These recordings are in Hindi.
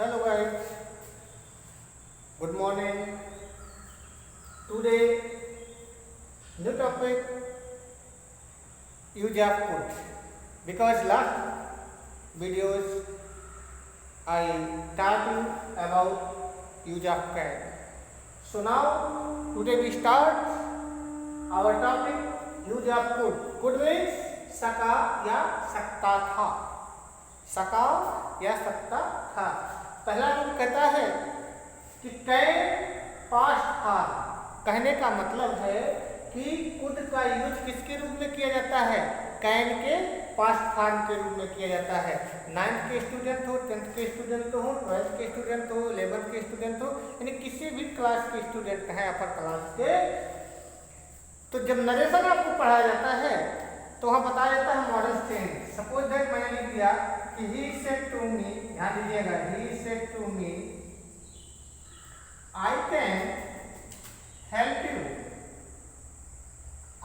Hello guys, good morning. Today new topic use of could, because last videos I taught you about use of can. So now today we start our topic use of could. Could means सका या सकता था, सका या सकता था। पहला रूल कहता है कि कैन पास्ट था। कहने का मतलब है कि कुड का यूज किसके रूप में किया जाता है? कैन के पास्ट फॉर्म के रूप में किया जाता है। 9th के स्टूडेंट हो, 10th के स्टूडेंट हो, 12th के स्टूडेंट हो, 11th के स्टूडेंट हो, यानी किसी भी क्लास के स्टूडेंट हैं अपर क्लास के, तो जब नरेशन आपको पढ़ाया जाता है तो वहाँ बताया जाता है मॉडल चेंज। सपोज दैट मैंने लिख दिया कि ही सेड टू मी, ध्यान दीजिएगा, he said to me I can help you,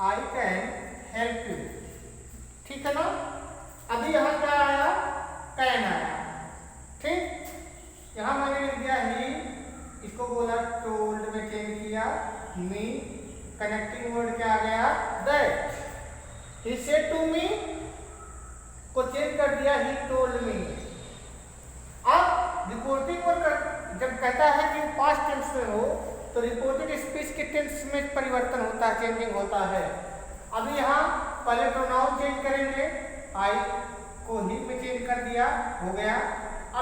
I can help you. ठीक है ना? अभी यहाँ क्या आया? कैन आया। ठीक, यहाँ मैंने लिख दिया ही, इसको बोला टोल्ड में चेंज किया, मी कनेक्टिंग वर्ड क्या आ गया? That. He said to me को चेंज कर दिया he told me। अब रिपोर्टिंग वर्ड जब कहता है कि पास्ट टेंस में हो तो रिपोर्टेड स्पीच के टेंस में परिवर्तन होता है, चेंजिंग होता है। अभी यहाँ पहले प्रोनाउन चेंज करेंगे, आई को ही में चेंज कर दिया, हो गया।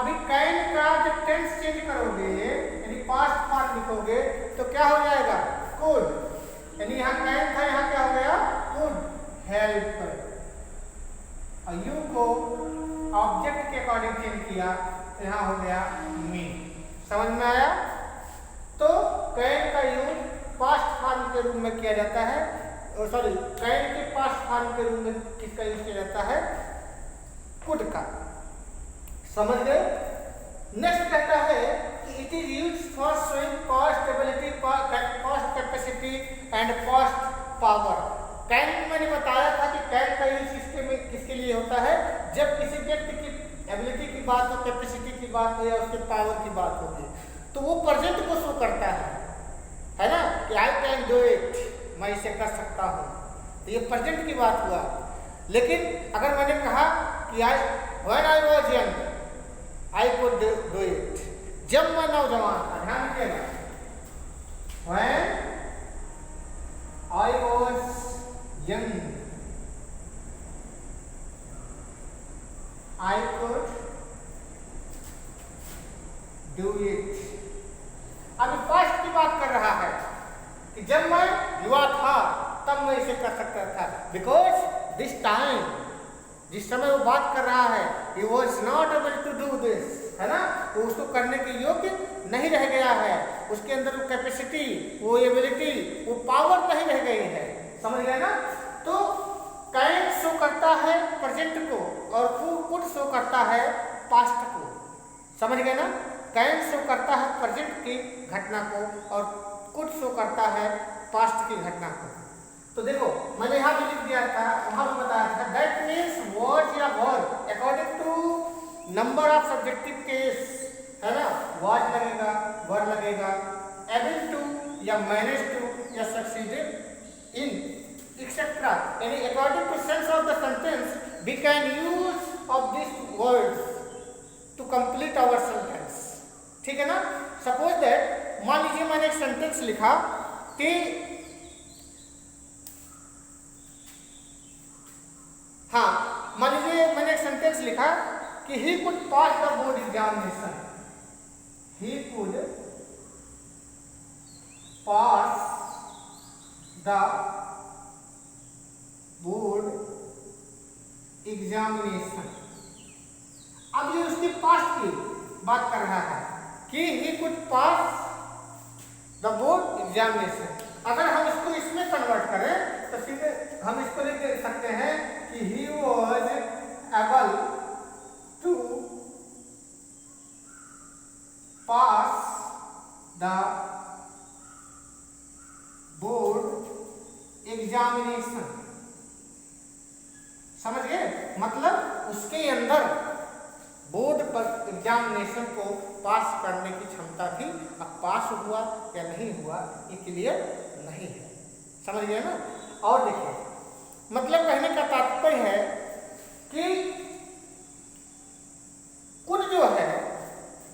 अभी कैन का जब टेंस चेंज करोगे यानी पास्ट फॉर्म लिखोगे तो क्या हो जाएगा? कुड। यानी यहाँ कैन था, यहाँ क्या हो गया? Could help. यू को ऑब्जेक्ट के अकॉर्डिंग चेंज किया तो यहाँ हो गया मी। समझ में आया? तो कैन का यूज पास्ट फॉर्म के रूप में किया जाता है, सॉरी कैन के पास्ट फॉर्म के रूप में किसका यूज किया जाता है? कुड का। समझ गए? नेक्स्ट कहता है कि it is used for showing past ability, past capacity and past power. Can मैंने बताया था कि कैन का यूज किसके लिए होता है? जब किसी व्यक्ति की एबिलिटी की बात हो, कैपेसिटी की बात हो या उसके पावर की बात होगी तो वो प्रेजेंट को शो करता है ना, कि आई कैन डू इट, मैं इसे कर सकता हूँ, तो ये प्रेजेंट की बात हुआ। लेकिन अगर मैंने कहा कि when I was young I could do it, जब मैं नौजवान था, ध्यान रखिएगा, when I was young I could do it। अभी पास्ट की बात कर रहा है कि जब मैं युवा था तब मैं इसे कर सकता था, बिकॉज दिस टाइम, जिस समय वो बात कर रहा है, he was not able to do this, है ना, वो उसको करने के योग्य नहीं रह गया है, उसके अंदर वो कैपेसिटी, वो एबिलिटी, वो पावर नहीं रह गई है। समझ गए ना? तो कैन शो करता है प्रेजेंट को और कुड शो करता है पास्ट को। समझ गए ना? कैन शो करता है प्रेजेंट की घटना को और कुड शो करता है पास्ट की घटना को। तो देखो मैंने यहाँ भी लिख दिया था, वहां भी बताया था, दैट मीन्स वर्ड या verb according to number of subjective case, है ना, वाज लगेगा, वर लगेगा, एबल टू या मैनेज टू या सक्सीडेड in etc, यानी according to sense of the sentence we can use of these words to complete our sentence। ठीक है ना? सपोज दैट मान लीजिए मैंने एक सेंटेंस लिखा कि हाँ, मान लीजिए मैंने एक सेंटेंस लिखा कि he could pass the board examination, he could pass the board examination. अब ये उसकी पास्ट की बात कर रहा है कि ही could pass the board examination. अगर हम इसको इसमें कन्वर्ट करें तो सीधे हम इसको लिख सकते हैं कि he was able to pass the board examination. समझ गए? मतलब उसके अंदर बोर्ड पर एग्जामिनेशन को पास करने की क्षमता थी। अब पास हुआ या नहीं हुआ ये क्लियर नहीं है, समझ गए ना। और देखिए, मतलब कहने का तात्पर्य है कि कुड जो है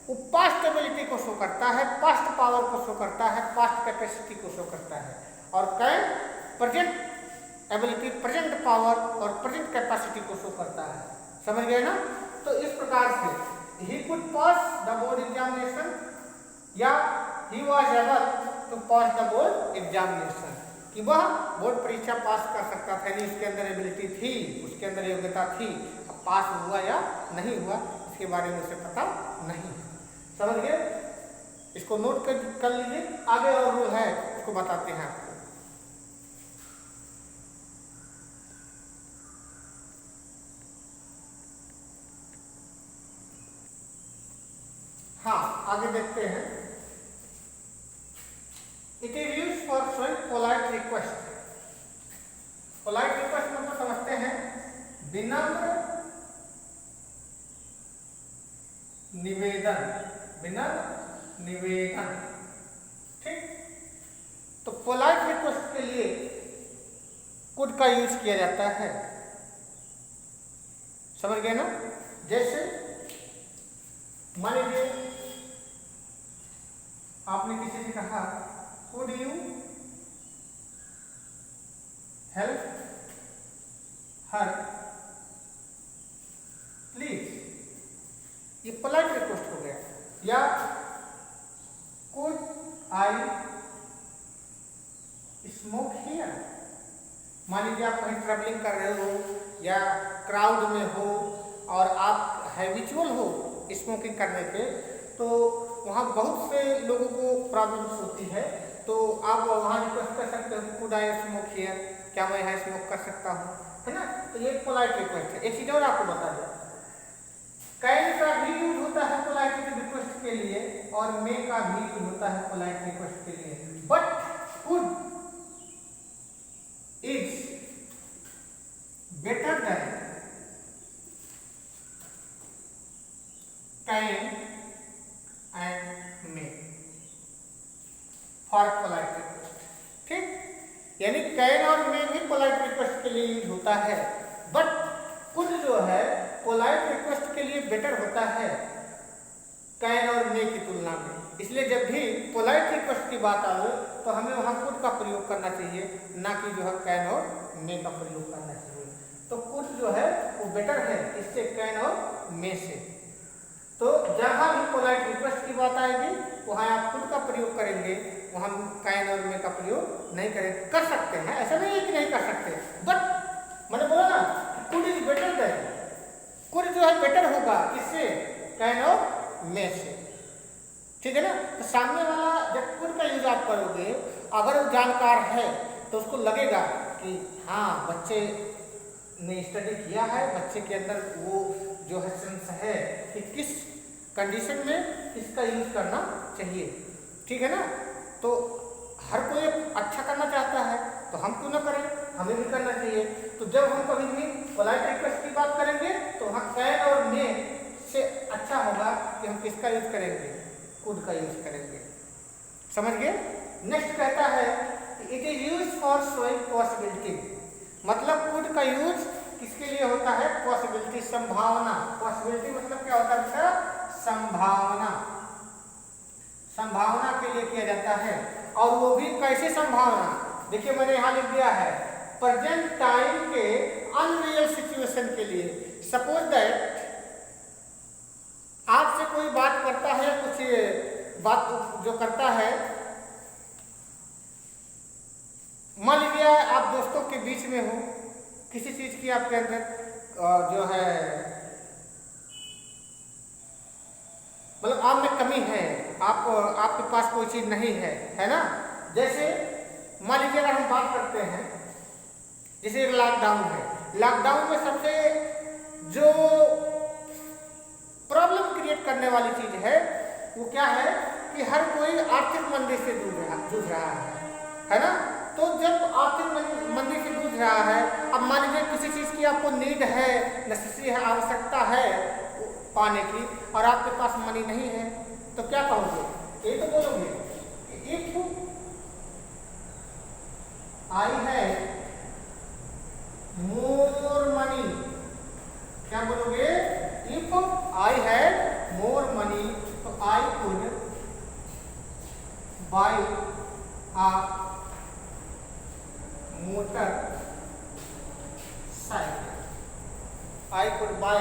वो पास्ट एबिलिटी को शो करता है, पास्ट पावर को शो करता है, पास्ट कैपेसिटी को शो करता है, और can present ability, present power और प्रेजेंट कैपेसिटी को शो करता है, समझ गए ना। तो इस प्रकार से ही could pass the board examination या he was able to pass the board examination, कि वह बोर्ड परीक्षा पास कर सकता था, यानी उसके अंदर एबिलिटी थी, उसके अंदर योग्यता थी। अब पास हुआ या नहीं हुआ इसके बारे में उसे पता नहीं है, समझ गए। इसको नोट कर लीजिए। आगे और रूल है इसको बताते हैं आपको। हाँ, आगे देखते हैं। It is use for showing polite request. Polite request मतलब समझते हैं विनम्र निवेदन, विनम्र निवेदन, ठीक। तो पोलाइट रिक्वेस्ट के लिए कुड का यूज किया जाता है, समझ गए ना। जैसे मान लीजिए आपने किसी से कहा could you help her please, ये पोलाइट रिक्वेस्ट हो गया। या कुड आई स्मोक हियर, मान लीजिए आप कहीं ट्रैवलिंग कर रहे हो या क्राउड में हो और आप हैबिचुअल हो स्मोकिंग करने के, तो वहाँ बहुत से लोगों को प्रॉब्लम्स होती है, तो आप वहाँ रिक्वेस्ट कर सकते हो कुड आई स्मोक हियर, क्या मैं यहाँ स्मोक कर सकता हूँ, है ना। तो ये पोलाइट रिक्वेस्ट है। एक चीज और आपको बता दें, कैन का भी यूज होता है पोलाइट रिक्वेस्ट के लिए और मे का भी यूज होता है पोलाइट रिक्वेस्ट के लिए, but could is better than can and may for polite request, ठीक। यानी कैन और मे भी पोलाइट रिक्वेस्ट के लिए यूज होता है, बट कुड जो है पोलाइट रिक्वेस्ट के लिए बेटर होता है कैन और मे की तुलना में। इसलिए जब भी पोलाइट रिक्वेस्ट की बात आए तो हमें वहाँ कुड का प्रयोग करना चाहिए, ना कि जो है कैन और मे का प्रयोग करना चाहिए। तो कुड जो है वो बेटर है इससे कैन और मे से। तो जहाँ भी पोलाइट रिक्वेस्ट की बात आएगी वहाँ आप कुड का प्रयोग करेंगे, वहाँ कैन और मे का प्रयोग नहीं करेंगे। कर सकते हैं, ऐसा नहीं है कि नहीं कर सकते, बट मैंने बोला ना could is better than, could जो है बेटर होगा इससे कैन और मे से, ठीक है ना। तो सामने वाला जब कुड का यूज आप करोगे, अगर वो जानकार है तो उसको लगेगा कि हाँ बच्चे ने स्टडी किया है, बच्चे के अंदर वो जो है सेंस है कि किस कंडीशन में इसका यूज करना चाहिए, ठीक है ना। तो हर कोई अच्छा करना चाहता है तो हम क्यों ना करें, हमें भी करना चाहिए। तो जब हम कभी भी पोलाइट रिक्वेस्ट की बात करेंगे तो वहाँ कैन और मे से अच्छा होगा कि हम किसका यूज करेंगे, कुड का यूज करेंगे, समझ गए। नेक्स्ट कहता है it is use for showing possibility, मतलब कुड का यूज किसके लिए होता है, पॉसिबिलिटी, संभावना। पॉसिबिलिटी मतलब क्या होता है, संभावना, संभावना के लिए किया जाता है। और वो भी कैसे संभावना, देखिए मैंने यहाँ लिख दिया है प्रेजेंट टाइम के अनरियल सिचुएशन के लिए। सपोज दैट आपसे कोई बात करता है, कुछ बात जो करता है, मान लीजिए आप दोस्तों के बीच में हो, किसी चीज की आपके अंदर जो है मतलब आप में कमी है, आपके पास कोई चीज नहीं है ना। जैसे मान लीजिए अगर हम बात करते हैं, जैसे लॉकडाउन है, लॉकडाउन में सबसे जो प्रॉब्लम क्रिएट करने वाली चीज है वो क्या है कि हर कोई आर्थिक मंदी से जूझ रहा है ना। तो जब आर्थिक मंदी से जूझ रहा है, अब मान लीजिए किसी चीज की आपको नीड है, नेसेसिटी है, आवश्यकता है, पाने की और आपके पास मनी नहीं है तो क्या कहोगे? ये तो बोलोगे इफ आई है मोर मनी, क्या बोलोगे? If I had more money तो I could buy a motorcycle. I could buy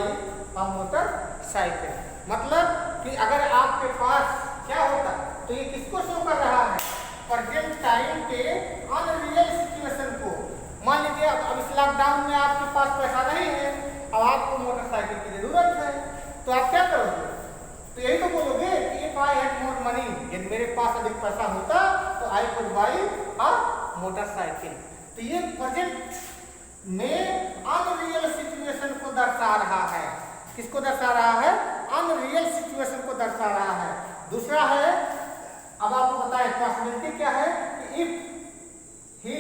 a motorcycle मतलब कि अगर आपके पास क्या होता, तो ये किसको शो कर रहा है? प्रेजेंट टाइम के अनरियल सिचुएशन को। मान लीजिए अब इस लॉकडाउन में आपके पास पैसा नहीं है, अब आपको मोटरसाइकिल की जरूरत है, तो आप क्या करोगे? तो यही तो बोलोगे कि if I had more money, यदि मेरे पास अधिक पैसा होता तो I could bye a motorcycle. तो ये प्रेजेंट में अनरियल सिचुएशन को दर्शा रहा है। किसको दर्शा रहा है? अनरियल सिचुएशन को दर्शा रहा है। दूसरा है, अब आपको बताएं पॉसिबिलिटी क्या है कि इफ ही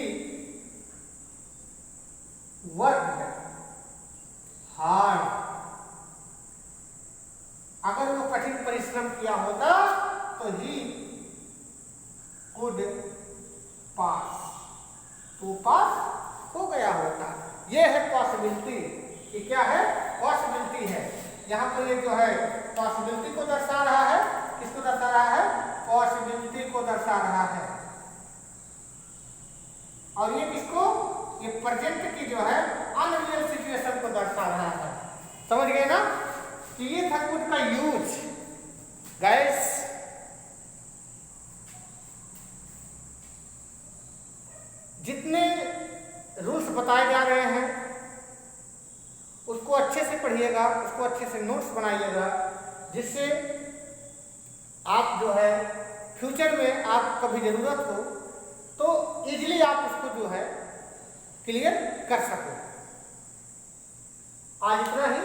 वर्कड हार्ड, अगर वो कठिन परिश्रम किया होता तो ही कुड पास, तो पास हो गया होता। ये है पॉसिबिलिटी। ये क्या है? पॉसिबिलिटी है। यहाँ पर ये जो है पॉसिबिलिटी को दर्शा रहा है। किसको दर्शा रहा है? पॉसिबिलिटी को दर्शा रहा है। और ये किसको? ये प्रेजेंट की जो है अनरियल सिचुएशन को दर्शा रहा है। समझ गए ना कि ये था कुड का यूज। गाइस जितने रूल्स बताए जा रहे हैं उसको अच्छे से पढ़िएगा, उसको अच्छे से नोट्स बनाइएगा, जिससे आप जो है फ्यूचर में आप कभी जरूरत हो तो इजीली आप उसको जो है क्लियर कर सको। आज इतना ही।